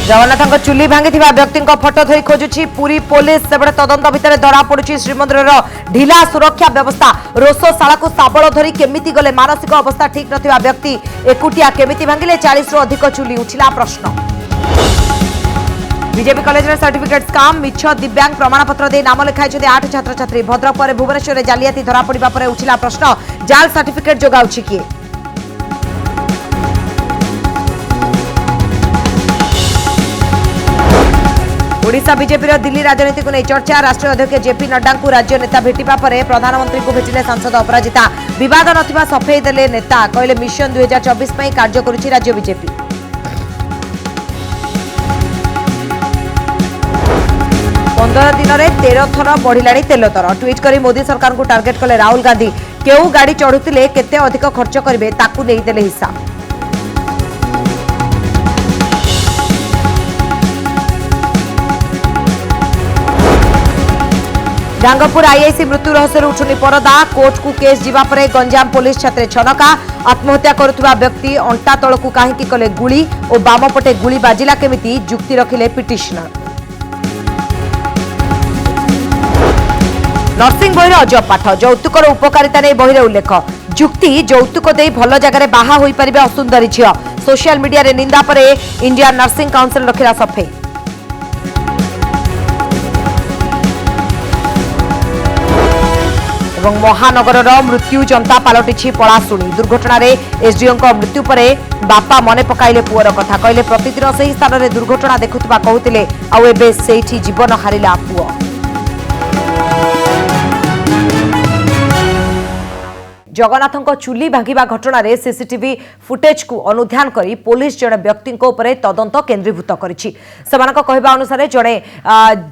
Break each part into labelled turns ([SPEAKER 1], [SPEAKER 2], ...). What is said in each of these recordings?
[SPEAKER 1] जगन्नाथ चुली भांगी व्यक्ति फटो धरी खोजुची पुरी पुलिस सेबड़े तदंत भितर धरा पड़ुची श्रीमंदिर ढिला सुरक्षा व्यवस्था रोषशाला को शाबल धरी केमिति गले मानसिक अवस्था ठीक नथिबा व्यक्ति एकुटिया केमिति भांगिले 40 रु अधिक चुली उठिला प्रश्न। बीजेपी कॉलेज में सर्टिफिकेट स्काम मिछ दिव्यांग प्रमाणपत्र दे नाम लिखाई 8 छात्र छात्री भद्रक पर भुवनेश्वर में जालियाती धरा पड़ा पर उठिला प्रश्न जाल सर्टिफिकेट जोगाउछि किए। ओडिशा बीजेपी दिल्ली राजनीति को नहीं चर्चा राष्ट्रीय अध्यक्ष जेपी नड्डा को राज्य नेता भेटिबा परे प्रधानमंत्री को भेटिले सांसद अपराजिता विवाद नथिबा सफेई देले नेता कहले मिशन 2024 पई कार्य करुछि राज्य बीजेपी। दिन में 13 थर बढ़िला तेल दर ट्वीट कर मोदी सरकार को टार्गेट कले राहुल गांधी केउ गाड़ी चढ़ुतिले केते अधिक खर्च करिवे ताकू नहीं देले हिसाब। डांगपुर आईआईसी मृत्यु रहस्य उठुनी परदा कोर्ट को केस जीवा परे गंजाम पुलिस छात्र छनका आत्महत्या करुवा व्यक्ति अंटा तल को कहीं कले गुली और बाम पटे गुली बाजिला केमिति जुक्ति रखिले पिटिशनर। नर्सिंग बही अजब पाठ यौतुकर उपकारिता नहीं बही उल्लेख जुक्ति यौतुक दे भल जगह बाहा हो पारे असुंदरी झील सोशल मीडिया रे निंदा परे इंडियन नर्सिंग काउंसिल रखिला सफे। महानगर मृत्यु जनता पलटि पलाशुणी दुर्घटना रे एसडीओ मृत्यु पर बापा मने पकाइले पुअर कथा कहले प्रतिदिन से ही स्थान में दुर्घटना देखुवा कहते आउ एबे सेठी जीवन हारिला पुआ। जगन्नाथ चुली भांगा घटना रे सीसीटीवी फुटेज को अनुध्यान करी पुलिस जड़े व्यक्ति तदंत केन्द्रीभूत करिछि। सेमानक कहबा अनुसार जड़े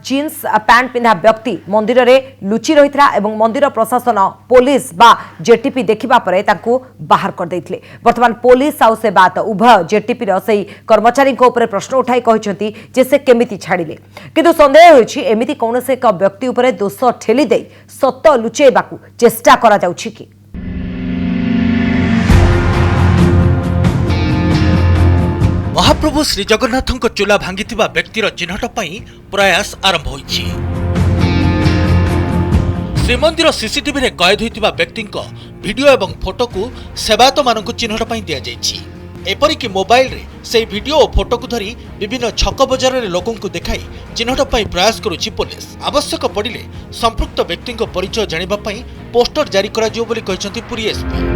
[SPEAKER 1] जीन्स पैंट पिंधा व्यक्ति मंदिर रे लुचि रहितरा एवं मंदिर प्रशासन पुलिस बा जेटीपी देखिबा परे ताकू बाहर कर दैथिले। वर्तमान पुलिस आउ से बात उभय जेटीपी रो सेही कर्मचारी को ऊपर प्रश्न उठाई कहिसंती जे से केमिति छाडिले किंतु संदेह होछि एमिति कोनोसे एक व्यक्ति ऊपर दोष ठेली दे सत्य लुचेबाकू चेष्टा करा जाउछि कि।
[SPEAKER 2] महाप्रभु श्री जगन्नाथ चूला भांगी व्यक्तिर चिन्हट प्रयास आरंभ होइछि। श्रीमंदिर सीसीटीवी रे कैद होइतिबा व्यक्ति वीडियो एवं फोटो को सेवायत मानक चिन्हट दिया जाइछि। एपरिक मोबाइल रे से वीडियो और फोटो को धरी विभिन्न छक बजार रे लोकों को देखाई चिन्हट प्रयास करुछि पुलिस। आवश्यक पड़िले संपृक्त व्यक्ति परिचय जानिबा पई पोस्टर जारी करा जिवो बोली कहिसंती पुरी एसपी।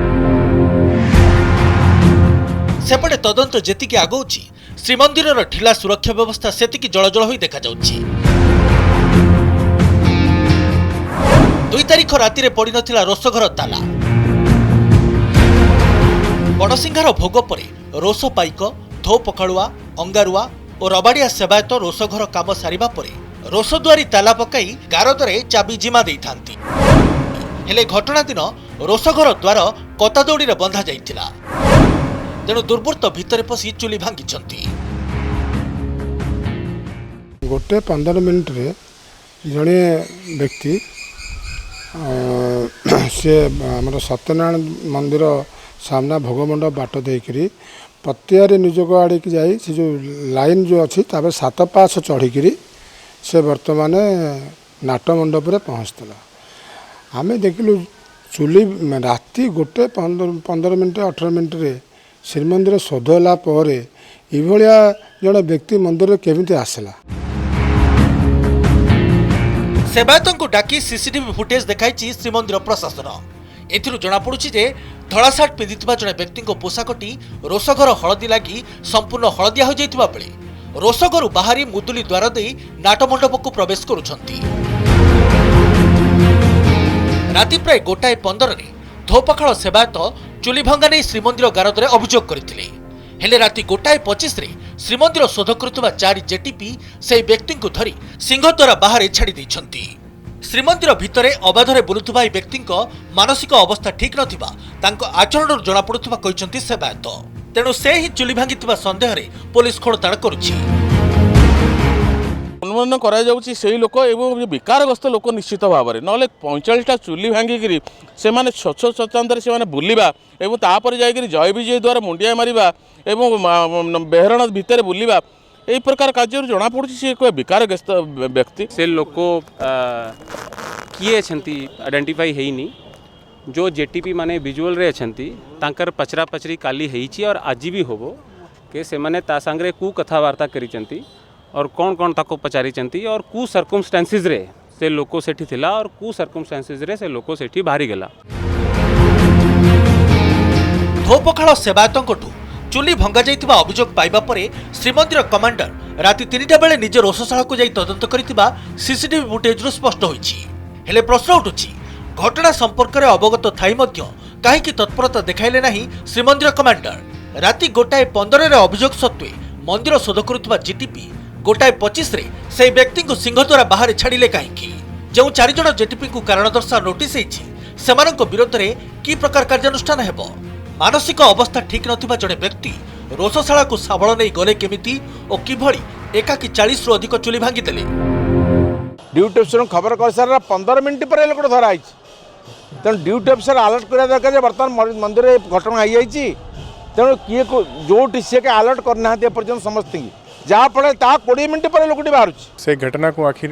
[SPEAKER 2] सेपटे तदंत जेतिकी आगौछि श्रीमंदिर ढिला सुरक्षा व्यवस्था सेतिकी जलजल होई देखा जाउछि। 2 तारिख राति रे पड़ी नथिला रोषघर ताला बड़सिंघार भोग परे रोष पाइक धो पखाड़ुआ अंगारुआ और रबाड़िया सेवायत रोषघर काम सारिबा परे रोषद्वारी ताला पकाई गारदरे चाबी जिमा देइथांती। हेले घटना दिन रोषघर द्वार कतादौड़ी रे बंधा जाइथिला तेणु दुर्बृत्त भितर पशि चुली भांगी।
[SPEAKER 3] गोटे 15 मिनट रे जड़े व्यक्ति सी आम सत्यनारायण मंदिर सामना भोगमंडप बाट देकरी पतियारे निजोग आड़े की जाई से जो लाइन जो अच्छी 7 पास चढ़ी से बर्तमान नाट मंडप रे पहुँचला। आम देखिलु चुली राति गोटे 15 मिनट 18 मिनट रे श्रीमंदिर शोध होला परे इभलिया जड़े व्यक्ति मंदिर केमिति आसला।
[SPEAKER 2] सेवायत को डाकी सीसीटीवी फुटेज देखाई श्रीमंदिर प्रशासन। एथिरु जना पड़ुछि जे धड़ा सार्ट पिंधिथिबा जड़े व्यक्ति पोशाकटी रोषघर हलदी लगी संपूर्ण हलदिया हो जाइथिबा बेले रोषघरु बाहरी मुदुली द्वार देई नाटमंडप को प्रवेश करुछंती। राति प्राय 1:15 रे धोपखाड़ सेवायत चुली भंगा नहीं श्रीमंदिर गारदरे अभियोग करथिले। हेले राति 1:25 रे श्रीमंदिर शोध करुवा 4 जेटीपी से व्यक्ति को धरी सिंहद्वार बाहर छाड़ी दैछंती। श्रीमंदिर भितरे अबाधरे बुलुथुवा ए व्यक्ति मानसिक अवस्था ठीक नथिबा तांको आचरणर जणा पडुथुवा कहिसंती सेवायत। तेणु से ही चुली भांगिथिबा संदेह रे पुलिस खोड़ताड़ करुछि।
[SPEAKER 4] अनुमान करा जाउछि सेही लोक एवं विकारग्रस्त लोक निश्चित भाव में ना 45टा चुली भांगिकी से स्वच्छ स्वच्छंदे से बुलवा और तापर जाकर जय विजय द्वारा मुंडिया मारिबा एवं बेहरण भितर बुलवा यही प्रकार कार्य जना पड़ी सी एक विकारग्रस्त व्यक्ति।
[SPEAKER 5] से लोक किए आइडेंटिफाई ହେଇନି जो जेटीपी माने विजुअल रे अछंती तांकर पचरा पचरी काली हेची और आज भी होबो के से माने ता संगरे कु कथावार्ता करिचंती और कौन कौन ताको पचारिचंती और कु सर्कमस्टेंसेस रे से लोको सेठी थिला और कु सर्कमस्टेंसेस रे से लोको सेठी बाहरी गेला।
[SPEAKER 2] धोपखाଳ सेवायतଙ୍କଠୁ ଚୁଲି ଭଙ୍ଗା ଯାଇଥିବା ଅଭିଯୋଗ ପାଇବା ପରେ ଶ୍ରୀମନ୍ଦିର କମାଣ୍ଡର ରାତି 3ଟା ବେଳେ ନିଜ ରୋଷଶାଳାକୁ ଯାଇ ତଦନ୍ତ କରିଥିବା ସିସିଟିଭି ଫୁଟେଜରୁ ସ୍ପଷ୍ଟ ହୋଇଛି। ହେଲେ ପ୍ରଶ୍ନ ଉଠୁଛି, ଘଟଣା ସମ୍ପର୍କରେ ଅବଗତ ଥାଇ ମଧ୍ୟ କାହିଁକି ତତ୍ପରତା ଦେଖାଇଲେ ନାହିଁ ଶ୍ରୀମନ୍ଦିର କମାଣ୍ଡର? ରାତି 1:15ରେ ଅଭିଯୋଗ ସତ୍ତ୍ୱେ ମନ୍ଦିର ଶୋଧ କରୁଥିବା ଜିଟିପି 1:25ରେ ସେହି ବ୍ୟକ୍ତିଙ୍କୁ ସିଂହଦ୍ୱାର ବାହାରେ ଛାଡ଼ିଲେ କାହିଁକି? ଯେଉଁ 4 ଜଣ ଜିଟିପିଙ୍କୁ କାରଣ ଦର୍ଶାଅ ନୋଟିସ୍ ହେଇଛି ସେମାନଙ୍କ ବିରୋଧରେ କି ପ୍ରକାର କାର୍ଯ୍ୟାନୁଷ୍ଠାନ ହେବ? ମାନସିକ ଅବସ୍ଥା ଠିକ୍ ନଥିବା ଜଣେ ବ୍ୟକ୍ତି ରୋଷଶାଳାକୁ ଶାବଳ ନେଇ ଗଲେ କେମିତି ଓ କିଭଳି ଏକାକି 40ରୁ ଅଧିକ ଚୁଲି ଭାଙ୍ଗିଦେଲେ?
[SPEAKER 6] ड्यूटी अफिसर खबर कर सारा 15 मिनट पर लोक धरा है तेणु ड्यूटी अफिसर अलर्ट करा दरकार बर्तमान मंदिर घटना हो जाए तेणु किए जो सी के अलर्ट करना एपर्तन समस्त जहाँफल 20 मिनट पर लोक बाहर
[SPEAKER 7] से घटना को आखिर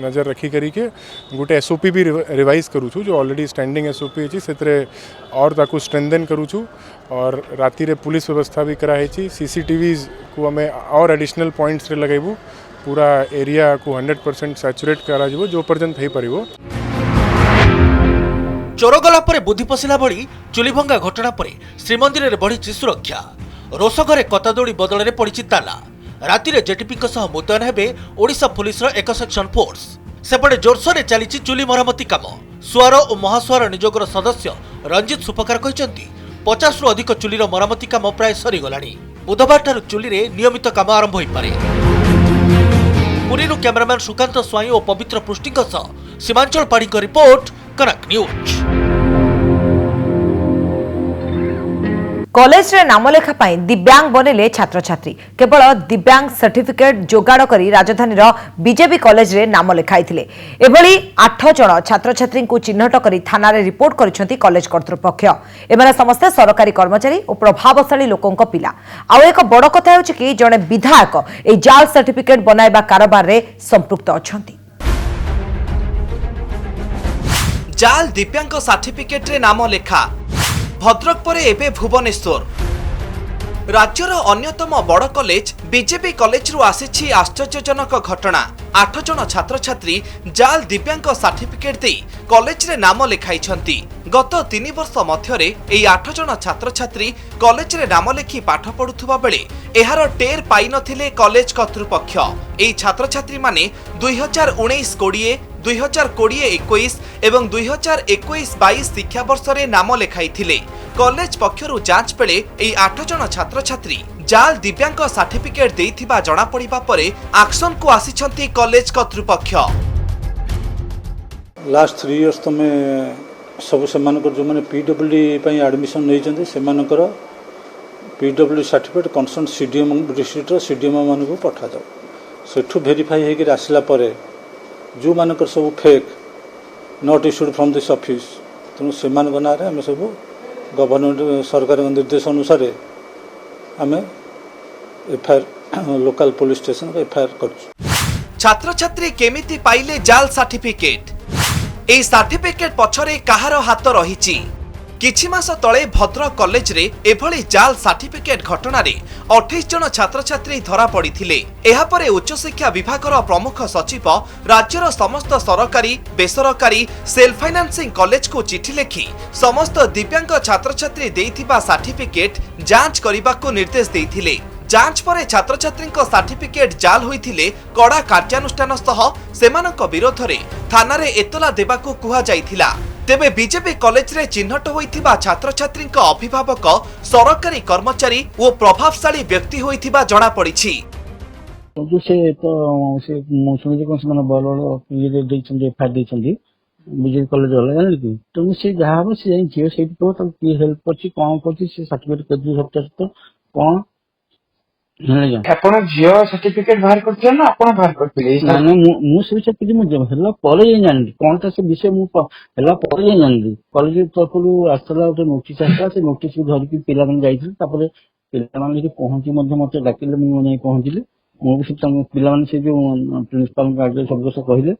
[SPEAKER 7] नजर रखी करी के गोटे एसओपी भी रिवाइज करूँ जो ऑलरेडी स्टैंडिंग एसओपी अच्छी से और ताकू स्ट्रेंथन करूँ और राति रे पुलिस व्यवस्था भी कराई सीसीटीवीज को आम और एडिशनल पॉइंट्स रे लगेबू पूरा एरिया को 100% सैचुरेट करा जो पर्यंत हो पारिबो।
[SPEAKER 2] चोर गला पर बुद्धि पशिला भली चुली भंगा घटना पर श्रीमंदिर रे बढ़ी सुरक्षा। रोष घरे कतादोड़ी बदल में पड़ी ताला। राति रे जेटीपी मुतयन हेबे ओडिशा पुलिस रो एक सेक्शन फोर्स। सेपटे जोरसोर चली चुली मरामती काम। सुआर और महासुआर निजोगर सदस्य रंजित सुपकार कहते 50 रु अधिक चुलीर मरामती काम प्राय सरीगलानी। बुधवार ठारू चुली रे नियमित काम आरंभ हो पारे। पुरी कैमरामैन सुकांत स्वाई और पवित्र पृष्टि सीमांचल पाड़ी रिपोर्ट कनक न्यूज।
[SPEAKER 1] कॉलेज रे नामलेखा पाई दिव्यांग बनेले छात्र छात्री केवल दिव्यांग सर्टिफिकेट जोगाड़ करी राजधानी बीजेपी कॉलेज रे नाम लेखाइथिले। एभली 8 जण छात्र छात्री को चिन्हट करी थाना रे रिपोर्ट करिसेंती कॉलेज कर्तृपक्ष। एमाने समस्त सरकारी कर्मचारी और प्रभावशाली लोकंक पिला। आउ एक बड़ कथा हेउछि कि जणे विधायक ए जाल सर्टिफिकेट बनाइबा कारोबार रे संपृक्त अछंती।
[SPEAKER 8] जाल दिव्यांग सर्टिफिकेट रे नाम लेखा भद्रक पर एबे भुवनेश्वर। राज्यर अन्यतम बड़ कॉलेज बीजेपी कॉलेज रु आसीछि आश्चर्यजनक घटना। 8 जण छात्र छात्री जाल दिव्यांग सर्टिफिकेट दे कॉलेज रे नाम लेखाइछंती। गत 3 वर्ष मध्यरे एई 8 जण छात्र छात्री कॉलेज रे नाम लेखि पाठ पढुथुबा बेले एहार टेर पाई नथिले कॉलेज कर्तृपक्ष। एई छात्र छात्री माने 2019-20 2020-21 एवं 2021-22 शिक्षा वर्ष रे नाम लेखाइथिले। कॉलेज पक्षरु जांच बेले एई 8 जण छात्र छात्री जाल दिव्यांग सर्टिफिकेट देइथिबा जणा पड़िबा परे एक्शन को आसीछंती कॉलेज कर्तृपक्ष।
[SPEAKER 9] लास्ट 3 इयर्स तो में सब से जो मैंने पीडब्ल्यूडी पई एडमिशन नहीं चंदे से मानकर PWD certificate concern CDM district CDM मान को पठा जाओ सेठू वेरीफाई होकर आसला परे जो मानकर सब fake not issued from this office तेणु से ना आम सब गवर्नमेंट सरकार निर्देश अनुसार आम FIR local police station FIR कर।
[SPEAKER 8] छात्र छात्री केमिति पाइले जाल सर्टिफिकेट? ए सर्टिफिकेट पछरे कहार हाथ रहिछि? किछि मास तळे भद्रक कॉलेज रे एभली जाल सर्टिफिकेट घटना रे 28 जण छात्र छात्री धरा पड़िथिले। एहा परे उच्च शिक्षा विभागर प्रमुख सचिव राज्यर समस्त सरकारी बेसरकारी सेल्फ फाइनान्सिंग कॉलेज को चिठी लेखि समस्त दिव्यांग छात्र छात्री देइथिबा सर्टिफिकेट जांच करिबाको निर्देश देइथिले। जांच परे छात्र छात्री सर्टिफिकेट जाल होइथिले कड़ा कार्यानुष्ठान सह सेमानक विरोध रे थाना रे एतला देबाको कुहा जाइथिला। तेबे बीजेपी कॉलेज रे चिन्हट होइथिबा छात्र छात्री अभिभावक सरकारी कर्मचारी और प्रभावशाली व्यक्ति होइथिबा जणा पड़िछि।
[SPEAKER 10] जो से तो से सुनिजे कोन से माने बल ये देइछन जे फाइल देइछन बीजेपी कॉलेज वाला जानले कि तो से जहां हो से जे से तो की हेल्प करछि कोन करछि से सर्टिफिकेट केजु सप्ताह कोन
[SPEAKER 11] आपण जियो सर्टिफिकेट बाहर करथिले ना आपण बाहर करथिले?
[SPEAKER 10] ना ना मु से विषय कि मु हला परे जानली कोनटा से विषय मु हला परे जानली कॉलेज तरफरु आसला ओटे नोटिस आसला से नोटिस को धरि कि पिला मन जाइथिल तापरे पिला मन के पहुंची मध्ये मते डाकिले मु नै पहुंचिले ମୁଁ ବି ସେ ପିଲାମାନେ ସେ ଯୋଉ ପ୍ରିନ୍ସିପାଲଙ୍କ ଆଗରେ ସବୁ କଥା କହିଲେ।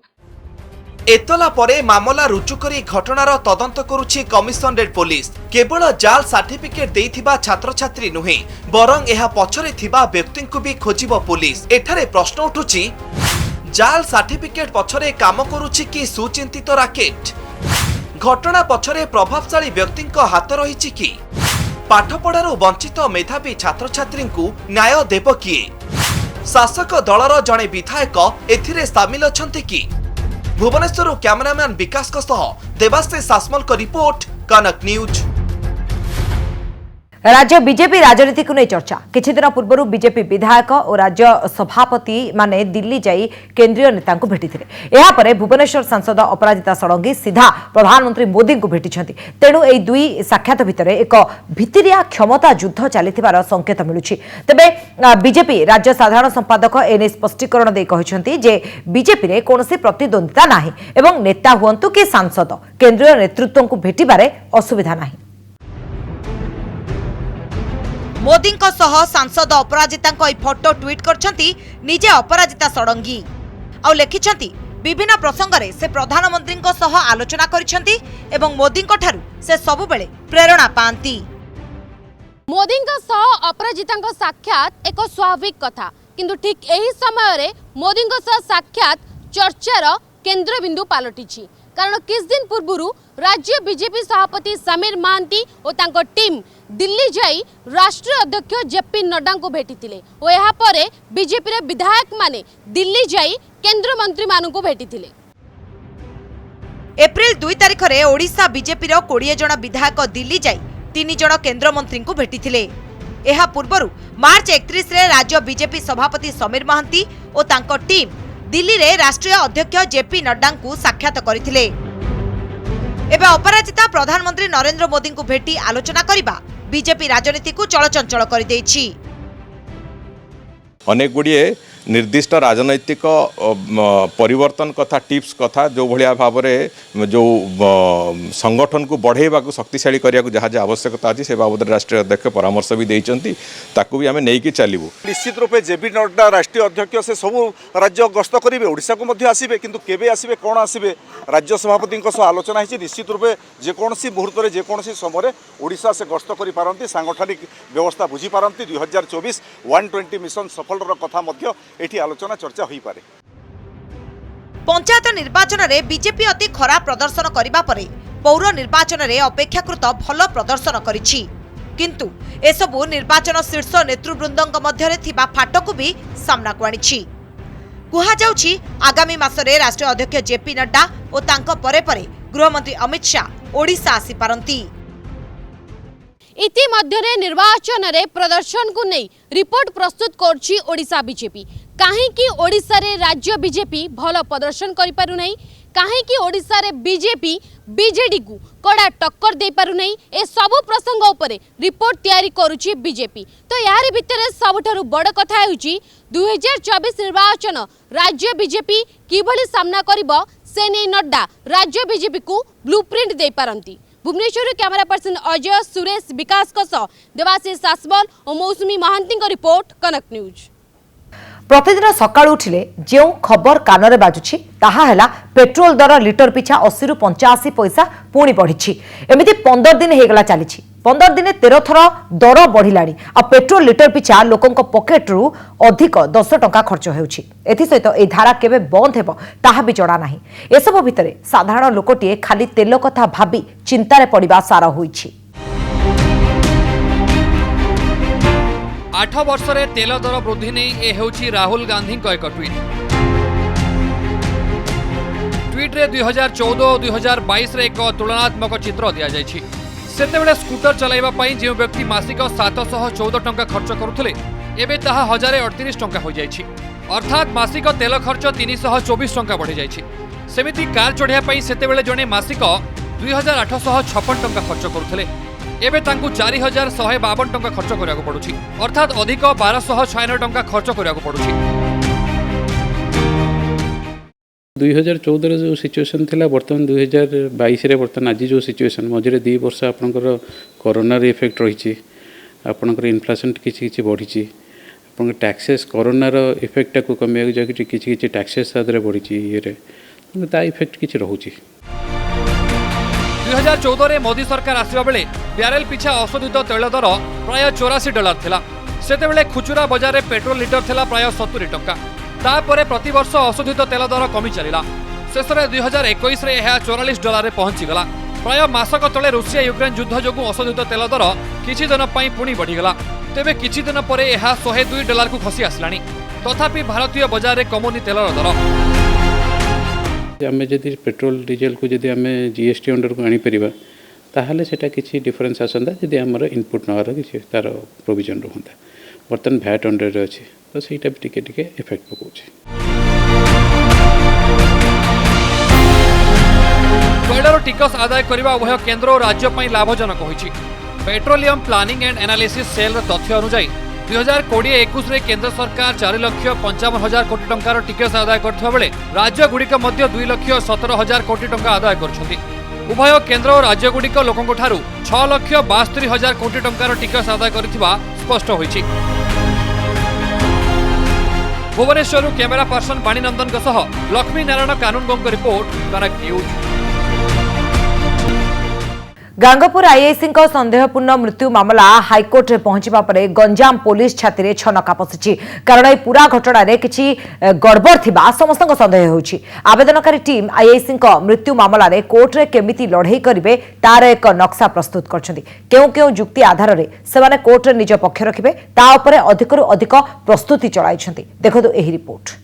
[SPEAKER 8] एतला परे मामला रुजु करी घटनार तदंत करुछि कमिशनरेट पुलिस। केवल जाल सर्टिफिकेट देइथिबा छात्र छात्री नुहे बरं एहा पछरे थिबा व्यक्तिଙ୍କୁ भी खोजिबो पुलिस। एठारे प्रश्न उठुछि जाल सर्टिफिकेट पछरे काम करुछि कि सुचिंतित राकेट? घटना पछरे प्रभावशाली व्यक्तिଙ୍କ हाथ रहिछि कि? पाठपढ़ारु वंचित मेधावी छात्र छात्रीଙ୍କୁ न्याय देब किए? शासक दलर जणे विधायक एथिरे सामिल अछंती कि? भुवनेश्वर कैमरामैन विकास देवाश्री सासमल को रिपोर्ट कनक न्यूज।
[SPEAKER 1] राज्य बीजेपी राजनीति को नहीं चर्चा। किछि दिन पूर्व बीजेपी विधायक और राज्य सभापति माने दिल्ली जाई केंद्रीय नेता को भेटिथिले। एहा परे भुवनेश्वर सांसद अपराजिता षडंगी सीधा प्रधानमंत्री मोदी को भेटिछंती। तेणु एई दुई साक्षात भितरे एक भितिरिया क्षमता युद्ध चलिथिबार संकेत मिलुछि। तबे बीजेपी राज्य साधारण संपादक एने स्पष्टीकरण दे कहिसंती जे बीजेपी रे कोनोसी प्रतिद्वंदिता नाही एवं नेता हुअंतु कि सांसद केंद्रीय नेतृत्व को भेटिबारे असुविधा नाही। मोदी सांसद अपराजिता फोटो ट्वीट करछंती निजे अपराजिता षडंगी आ लेखिछंती विभिन्न प्रसंग रे से प्रधानमंत्री आलोचना करिछंती एवं मोदी से सबुबेले प्रेरणा पांती।
[SPEAKER 12] मोदी अपराजिता साक्षात एक स्वाभाविक कथा, किंतु ठीक एही समय रे मोदी साक्षात चर्चार केंद्रबिंदु पलटिछि। कारण किस दिन पूर्व राज्य बीजेपी सभापति समीर महांती और तांको टीम दिल्ली जाई राष्ट्रीय अध्यक्ष जेपी नड्डा को भेटिथिले और यहाँ पर बीजेपी रे विधायक माने दिल्ली जाई केंद्र मंत्री मानू को भेटिथिले।
[SPEAKER 1] एप्रिल 2 तारिख रे ओडिशा बीजेपी रो 20 जन विधायक दिल्ली जाई 3 जन केंद्र मंत्री को भेटिथिले। एहा पूर्वरु मार्च 31 रे राज्य बीजेपी सभापति समीर महांती और तांको टीम दिल्ली रे राष्ट्रीय अध्यक्ष जेपी नड्डा को साक्षात करथिले। एबे अपराजिता प्रधानमंत्री नरेंद्र मोदी को भेटी आलोचना करिबा बीजेपी राजनीति को चलचंचल कर देछि।
[SPEAKER 13] अनेक गुड़िए निर्दिष्ट राजनैतिक परिवर्तन कथा टिप्स कथा जो भाया भाव में जो संगठन को बढ़ेवा को शक्तिशाली करने को जहाँ आवश्यकता अच्छी से बाबद राष्ट्रीय अध्यक्ष परामर्श भी देइचंती ताकू भी आम नहीं चलू।
[SPEAKER 6] निश्चित रूपे जेपी नड्डा राष्ट्रीय अध्यक्ष से सबू राज्य गस्त करेंगे, ओडिशा को आसबे किंतु केबे आसबे कौन आसबे राज्य सभापति आलोचना है। निश्चित रूपे जेकोसी मुहूर्त में जेकोसी समय ओडिशा से गस्त कर पारती सांगठनिक व्यवस्था बुझी पारती 2024 120 मिशन सफल कथा एठी आलोचना चर्चा होई पारे।
[SPEAKER 1] पंचायत निर्वाचन रे बीजेपी अति खराब प्रदर्शन करिबा परे पौर निर्वाचन रे अपेक्षाकृत भल प्रदर्शन करिछि, किंतु एसबु निर्वाचन शीर्ष नेतृवृंदक मध्य रे थिबा फाटकु भी सामना को आनिछि। कुहा जाउछि आगामी मासरे राष्ट्रीय अध्यक्ष जेपी नड्डा और तांको परे परे गृहमंत्री अमित शाह ओडिशा आसी पारंती।
[SPEAKER 12] इतिमध्यरे निर्वाचन रे प्रदर्शन को नहीं रिपोर्ट प्रस्तुत करछि ओडिशा बीजेपी। काहेकि ओडिशा रे राज्य बीजेपी भल प्रदर्शन करि पारु नहीं, काहेकि ओडिशा रे बीजेपी बीजेडी को कड़ा टक्कर दे पारु नहीं, ए सबु प्रसंग उपरे रिपोर्ट तैयारी करुछि बीजेपी। तो यार भितरे सबुठारु बड़ कथा हेउछि 2024 निर्वाचन राज्य बीजेपी किभली सामना करिबो से नै नड्डा राज्य बीजेपी को ब्लूप्रिंट दे पारंती। भुवनेश्वर कैमरा पर्सन अजय सुरेश विकास देवाशीष सासबल और मौसुमी महांती रिपोर्ट कनक न्यूज।
[SPEAKER 1] प्रतिदिन सकाळु उठिले जो खबर कानरे बाजुछि ताहा हैला पेट्रोल दर लिटर पिछा 80 रु 85 पैसा पुणी बढ़िछि। एमिति 15 दिन हेगला चलिछि। 15 दिन 13 थर दर बढ़िलाणी आ पेट्रोल लिटर पिछा लोकंक पॉकेट रु अधिक 10 टंका खर्च हेउछि। एथि सहित ए धारा केबे बंद हेबो ताहा भी जणा नाही। एसबो भितरे साधारण लोकटिए खाली तेल कथा भाबी चिंतारे पड़िबा सारा होइछि।
[SPEAKER 14] 8 वर्ष रे तेल दर वृद्धि नहीं ए हेउछि राहुल गांधी को एक ट्वीट रे 2014 और 2022 रे एक तुलनात्मक चित्र दिया जायछि। सेतेबेले स्कूटर चलाइबा पई जे व्यक्ति मासिक 714 टंका खर्च करुथले एबे ताहा 1038 टंका हो जायछि। अर्थात मासिक तेल खर्च 324 टंका बढ़ी जायछि। सेमिति कार चढ़िया पई सेतेबेले जणे मासिक 2856 टंका खर्च करुथले एबे तांकु 4152 टंका खर्च करियाको पडुछि। अर्थात अधिक 1296 टंका खर्च करियाको पडुछि।
[SPEAKER 15] 2014 जो सिचुएशन थिला वर्तमान 2022 रे वर्तमान आज जो सिचुएशन मझे 2 वर्ष आपनकर कोरोना रे इफेक्ट रही आपनकर इन्फ्लेशन किछि बढ़ी ଆପଣ टैक्सेस कोरोनार इफेक्ट को कमिया जाकि किछि किछि टैक्सेस सादरे बढ़ी ये ता इफेक्ट किछि रहउछि।
[SPEAKER 14] 2014 रे मोदी सरकार आसिबा बेले ब्यारेल पिछा अशोधित तैल दर प्राय $84 थिला। सेतेबेले खुचुरा बजार रे पेट्रोल लिटर थिला प्राय 70 टंका। तापरे प्रति वर्ष अशोधित तेल दर कमी चलिला। शेष रे 2021 रे यह $44 रे पहुंची गला। प्राय मासक तले रूसिया यूक्रेन युद्ध जोगु अशोधित तेल दर किछि दिन पई पुणी बढ़ी गला। तेबे किछि दिन परे यह $102 को खसी आसलानी। तथापि भारतीय बजार रे कमुनी तेलर दर
[SPEAKER 15] आम जदि पेट्रोल डीजेल को जदि आम जीएसटी अंडर को आनीपर ताहले सेटा किसी डिफरेन्स आसंता जदि आमर इनपुट नवार किसी तार प्रोविजन रुहंता। बर्तमान भैट अंडर अच्छे तो सहीटा भी टिके टिके इफेक्ट पकाउछि।
[SPEAKER 14] तैलर टिकस आदाय करने उभय केन्द्र और राज्य पर लाभजनक होइछि। Petroleum planning and analysis cell तथ्य अनुसार 2020-21 रे केंद्र सरकार 4,55,000 कोटी टंकार टिकस आदाय करथिबा बेले राज्य गुड़िक मध्य 2,17,000 कोटी टंका आदाय करछन्ति। उभय केंद्र और राज्य गुड़िक लोकंक ठारू 6,62,000 कोटी टंकार टिकस आदाय करथिबा स्पष्ट होइछि। Bhubaneswar camera person Paninandan Lakshmi Narayan Kanungo report Connect News.
[SPEAKER 1] Gangpur IIC संदेहपूर्ण मृत्यु मामला हाईकोर्ट में पहुंचवा पर गंजाम पुलिस छाती छनका पशिछि। कारण ए पूरा घटना रे किछि गड़बड़ थिबा समस्त संदेह होछि। आवेदनकारी टीम आईआईसी मृत्यु मामला रे कोर्ट रे केमिति लड़ाई करिवे तार एक नक्शा प्रस्तुत करछन्ति। केउ केउ जुक्ति आधार रे सेमाने कोर्ट रे निज पक्ष रखिबे ता उपरे अधिकरु अधिक प्रस्तुति चलाइछन्ति। देखो एही रिपोर्ट।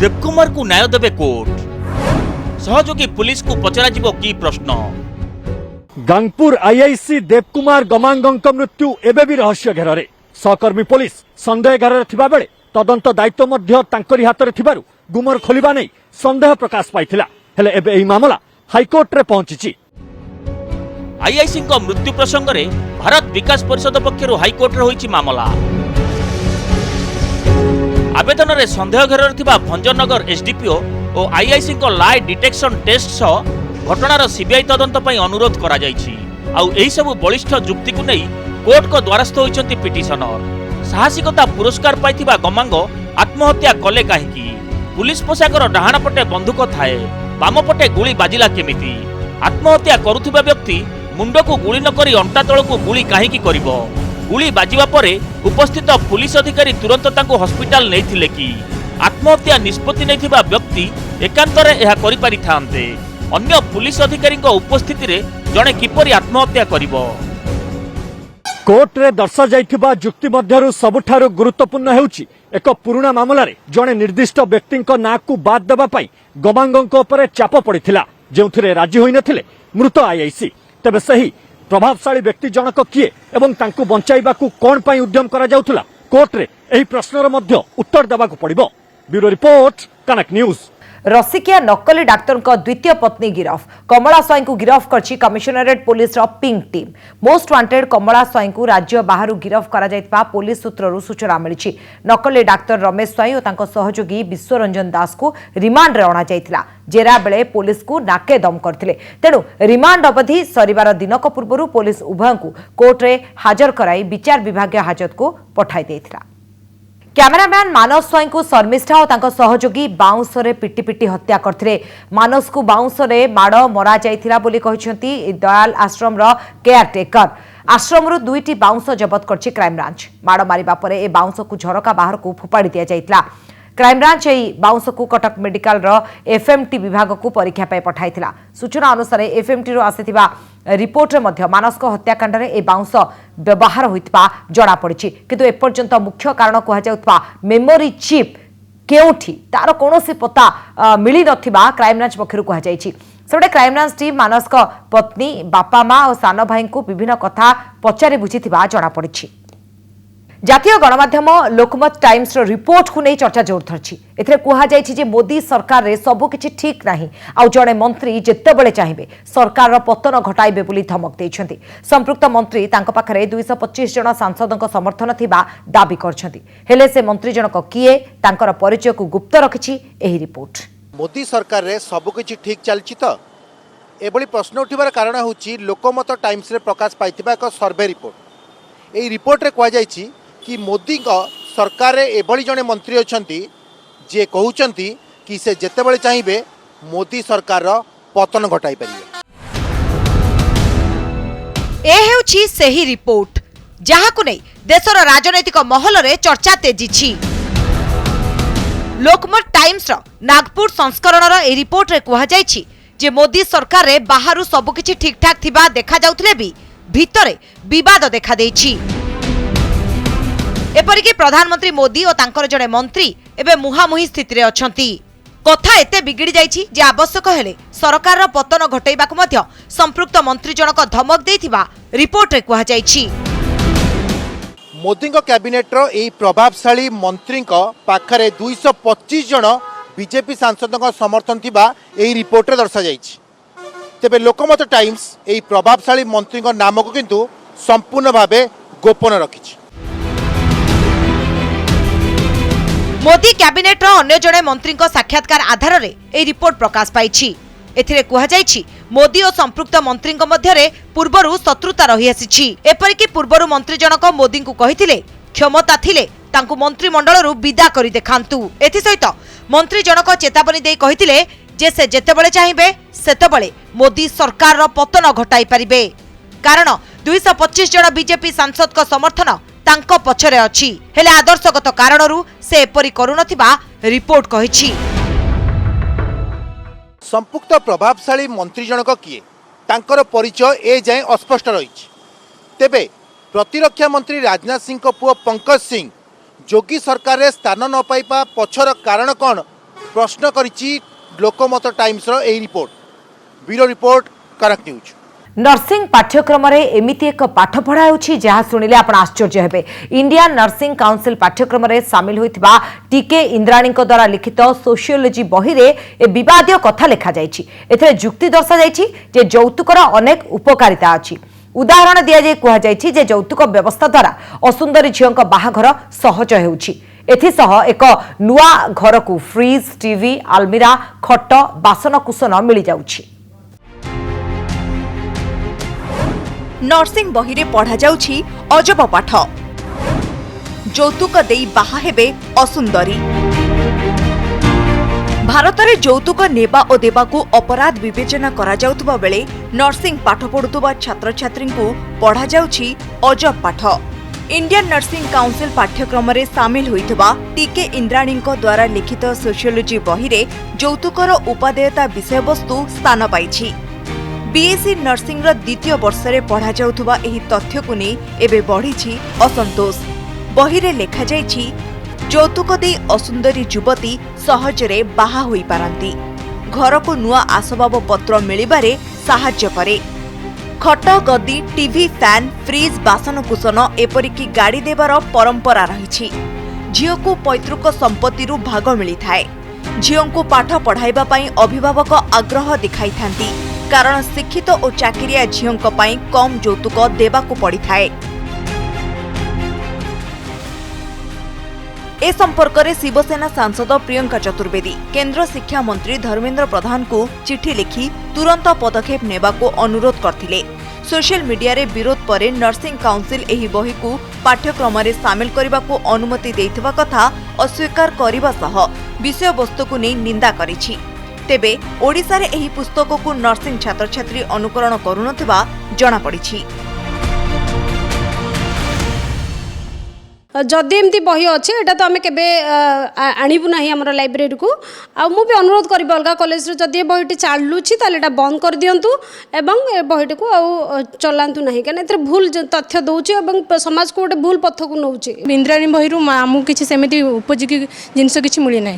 [SPEAKER 16] देवकुमार को न्याय देबे कोर्ट। सहयोगी पुलिस को पचरा जीवो की प्रश्न।
[SPEAKER 17] गांगपुर आईआईसी देवकुमार गमांगंक मृत्यु एबे भी रहस्य घेर। सहकर्मी पुलिस संदेह घेर थिबा बेले तदंत दायित्व मध्य तांकरी हाथ में थिबारु गुमर खोलिबा नै संदेह प्रकाश पाइथिला। हेले एबे एही मामला हाईकोर्ट रे पहुंचिछि।
[SPEAKER 16] आईआईसी मृत्यु प्रसंग रे भारत विकास परिषद पक्षरु हाईकोर्ट रे होइछि मामला। आवेदन रे संदेह घेर थिबा भंजनगर एसडीपीओ और आईआईसी लाई डिटेक्शन टेस्ट सह घटनार सीबीआई तदंत पई अनुरोध करा जायछि। आउ एही सब बलिष्ठ जुक्ति को नै कोर्ट को द्वारस्थ होइछन्ति पिटिशनर। साहसिकता पुरस्कार पाइथिबा गमांग आत्महत्या कले काहेकि? पुलिस पोशाकर डाहाण पटे बंदूक थाए, बाम पटे गुली बाजिला केमिति? आत्महत्या करुथिबा व्यक्ति मुंड को गुली न करी अंटा तळ को गुली काहेकि करिवो? गुली बाजिबा परे उपस्थित पुलिस अधिकारी तुरंत तांको हॉस्पिटल नेइथिले कि? आत्महत्या निष्पत्ति नेइथिबा व्यक्ति एकांतरे एहा करि पारि थांते। अन्य पुलिस अधिकारी उपस्थिति रे जणे किपरि आत्महत्या करिवो?
[SPEAKER 17] कोर्ट रे दर्शा जाइथिबा जुक्ति मध्यरु सबुठारु गुरुत्वपूर्ण हेउछि एक पुराना मामला रे जणे निर्दिष्ट व्यक्तिक नाक को बाद देबा पई गमांगंक उपरे चाप पड़िथिला, जेउथिरे राजी होई नथिले मृत आईआईसी। तबे सही प्रभावशाली व्यक्ति जनक किए एवं तांकु बंचाइबाकू कोन पई उद्यम करा जाउथला? कोर्ट रे एही प्रश्नर मध्य उत्तर देबाकू पड़िबो। Bureau report Connect News.
[SPEAKER 1] रसिकिया नकली डाक्तर द्वितीय पत्नी गिरफ। कमला स्वाई को गिरफ करछि commissionerate police pink team. Most wanted Kamala Swain को राज्य बाहर गिरफ करा जायतिबा पुलिस सूत्ररु सूचना मिलिछि। नकली डाक्तर रमेश स्वाई और तांको सहयोगी विश्वरंजन दास को रिमांड रे अणा जायतिला। जेरा बेले पुलिस को नाके दम करथिले। तेणु रिमांड अवधि सरिबार दिनक पूर्वरु पुलिस उभय को कोर्ट रे हाजर कराई विचार विभागीय हाजत को पठाई देथिला। कैमरामैन मानस स्वाई को शर्मिष्ठा और तांको सहयोगी बाउंस रे पिटी पिटी हत्या करथिले। मानस को बाउंस रे माड़ मरा जाइथिला बोली कहिसेंती दयाल आश्रम रो केयरटेकर। आश्रम रु 2टी बाउंस जबत करछि क्राइम ब्रांच। माड़ मारिबा परे ए बाउंस को झरका बाहर को फोपाड़ी दिया जाइथिला। क्राइम ब्रांच एही बाउंस को कटक मेडिकल रो एफएमटी विभाग को परीक्षा पे पठाइथिला। सूचना अनुसार एफएमटी रो आसीथिबा रिपोर्ट रे मध्य मानस को हत्याकांड रे ए बाउंस व्यवहार होइतबा जणा पड़िछि। किंतु एपर्यंत मुख्य कारण कहा जाउतबा मेमोरी चिप केउठी तार कोनोसी पता मिली नथिबा क्राइम ब्रांच पक्षरु कहा जाइछि। सेबडे क्राइम ब्रांच टीम मानस को पत्नी बापा मां और सान भाई को विभिन्न कथा पचारि बुझिथिबा जणा पड़िछि। जातीय गणमाध्यम लोकमत टाइम्स रिपोर्ट को नहीं चर्चा जोर धरछि। एथरे कुहा जायछि जे मोदी सरकार रे सब किछि ठीक नाही आ जणे मंत्री जेतेबेले चाहिबे सरकार रो पतन घटाइबे बोली धमक दैछन्ति। संपृक्त मंत्री तांको पाखरे 225 जण सांसदक समर्थन थिबा दाबी करछन्ति। हेले से मंत्री जनक किए तांकर परिचय को गुप्त रखिछि एही रिपोर्ट।
[SPEAKER 18] मोदी सरकार रे सब किछि ठीक चलछि तो एभली प्रश्न उठिबार कारण होची लोकमत टाइम्स रे प्रकाश पाइथिबा एक सर्वे रिपोर्ट। एई रिपोर्ट रे कहा जायछि कि मोदी सरकार रे एभली जने मंत्री अछंती जे कहउचंती कि से जेतेबेले चाहिबे मोदी सरकार रो पतन घटाई परिबे।
[SPEAKER 1] ए हेउछि सेही रिपोर्ट जहाकु नै देशर राजनैतिक महल रे चर्चा तेजिछि। लोकमत टाइम्स रो नागपुर संस्करण रो ए रिपोर्ट रे कहा जायछि जे मोदी सरकार रे बाहरु सबकिछि ठीक ठाक थिबा देखा जाउतले भी भितरे विवाद देखा देछि। एपरिकी प्रधानमंत्री मोदी और तांकर जड़े मंत्री एबे मुहामुही स्थिति रे अछंती। कथा एते बिगिड़ी जाइछि जे आवश्यक हेले सरकार रो पतन घटैबाकु मध्य संपृक्त मंत्री जनक धमक देइथिबा रिपोर्ट रे कहा जाइछि।
[SPEAKER 18] मोदी कैबिनेट रो एई प्रभावशाली मंत्री पाखरे 225 जन बीजेपी सांसद समर्थन थिबा एई रिपोर्ट रे दर्शा जाइछि। तेबे लोकमत टाइम्स एई प्रभावशाली मंत्री नाम को किंतु संपूर्ण भावे गोपन रखिछि। मोदी कैबिनेट रो अन्य जड़े मंत्री साक्षात्कार आधार रे एई रिपोर्ट प्रकाश पाइछि। एथिरे कहा जाइछि मोदी और संपृक्त मंत्री मध्य पूर्वरु शत्रुता रही आसिछि। एपरिकी पूर्वरु मंत्री जनक मोदी को कहिथिले क्षमता थिले तांकु मंत्रिमंडल विदा करि देखांतु। एथि सहित मंत्री जनक चेतावनी देई कहिथिले जे से जेतेबेले चाहिबे सेतेबेले मोदी सरकार रो पतन घटाई परिबे, कारण 225 जन बीजेपी सांसद को समर्थन तांको पछरे अछि। हेले आदर्शगत कारणरू से एपरि करुनथिबा रिपोर्ट कहिछि। संपुक्त प्रभावशाली मंत्री जनक किए तांकर परिचय ए जाए अस्पष्ट रहिछि। तेबे प्रतिरक्षा मंत्री राजनाथ सिंह को पुओ पंकज सिंह जोगी सरकार रे स्थान न पाइबा पछर कारण कौन प्रश्न करिछि लोकमत टाइम्स रो एई रिपोर्ट। ब्यूरो रिपोर्ट, कनक न्यूज। नर्सिंग पाठ्यक्रम रे एमिति एक पाठ पढ़ा होछि जहा सुनिले आपण आश्चर्य हेबे। इंडियन नर्सिंग काउंसिल पाठ्यक्रम रे शामिल होइतिबा टीके इंद्राणी को द्वारा लिखित सोशियोलॉजी बही रे ए विवादिय कथा लिखा जायछि। एथरे युक्ति दर्शा जायछि जे यौतुकर अनेक उपकारिता अछि। उदाहरण दिया जाय कहा जायछि जे यौतुक व्यवस्था द्वारा असुंदरी झियोंक बाहाघर सहज हेउछि। एथिसह एक नुआ घर को फ्रिज, टीवी, आलमीरा, खट, बासनकुसन मिली जाउछि।
[SPEAKER 19] नर्सिंग बही रे पढ़ा जाउछि अजब पाठ। यौतुक देई बाहा हेबे असुंदरी। भारत रे यौतुक नेबा और देबा को अपराध विवेचना करा जाउतबा बेले नर्सिंग पाठ पढुतबा छात्र छात्री को पढ़ा जाउछि अजब पाठ। इंडियन नर्सिंग काउंसिल पाठ्यक्रम रे शामिल होइतबा टीके इंद्राणी द्वारा लिखित सोशियोलॉजी बही रे यौतुकर उपादेयता विषय वस्तु स्थान पाइछि। बीएससी नर्सिंग रो द्वितीय वर्ष रे पढ़ा जाउथबा एही तथ्य को नै एबे बढ़िछि असंतोष। बही रे लेखा जाइछि यौतुक देई असुंदरी युवती सहजरे बाहा होई पारंती। घर को नुआ आसबाब पत्र मिलिबारे साहाय्य करे। खट, गद्दी, टीवी, फैन, फ्रिज, बासनकुसन एपरिकी गाड़ी देवार परंपरा रहिछि। झियो को पैतृक संपत्ति रु भाग मिली थाए। झियो को पाठ पढ़ाइबा पई अभिभावक आग्रह दिखाई थांती, कारण शिक्षित और चाकरिया झियोंक पई कम यौतुक देबाकू पड़ी थाए। ए संपर्क में शिवसेना सांसद प्रियंका चतुर्वेदी केंद्र शिक्षा मंत्री धर्मेंद्र प्रधान को चिठी लिखि तुरंत पदक्षेप नेबाकू अनुरोध करथिले। सोशल मीडिया रे विरोध पर नर्सिंग काउंसिल एही बही को पाठ्यक्रम रे शामिल करबाकू अनुमति देइथिबा कथा अस्वीकार करबा सह विषय वस्तु को नै निंदा करिछि। तेबे ओडिसा रे एही पुस्तक को नर्सिंग छात्र छात्री अनुकरण करुनथिबा जणा पड़िछि।
[SPEAKER 20] जदि एमती बही अच्छे एटा तो आम के आणबू ना आम लाइब्रेरी को आ मु भी अनुरोध करी अलग कॉलेज जदि बहीटी चलुची ताले बंद कर दिंतु एवं बहीटी को आउ चलांतु ना कहीं भूल तथ्य दौर समाज को गोटे भूल पथ को नौ
[SPEAKER 21] इंद्राणी बही आमको किसी सेमती उपयोगी जिनस किसी मिली ना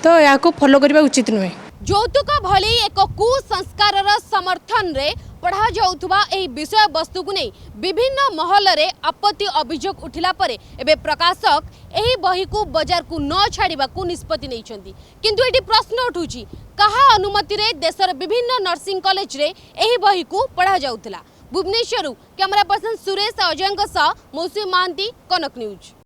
[SPEAKER 21] तो या फॉलो करने उचित नुहे।
[SPEAKER 12] यौतुक भली एक कुसंस्कार समर्थन रे पढ़ा जाउथुबा एही विषय वस्तु को नहीं विभिन्न महल रे आपत्ति अभियोग उठिला परे एबे प्रकाशक एही बही को बाजार को न छाड़िबा को निष्पत्ति नैछंती। किंतु एटी प्रश्न उठुची कहा अनुमति रे देशर विभिन्न नर्सिंग कॉलेज रे एही बही को पढ़ा जाउथला। भुवनेश्वर कैमरा पर्सन सुरेश अजयंक सह मौसुमी महांती, कनक न्यूज।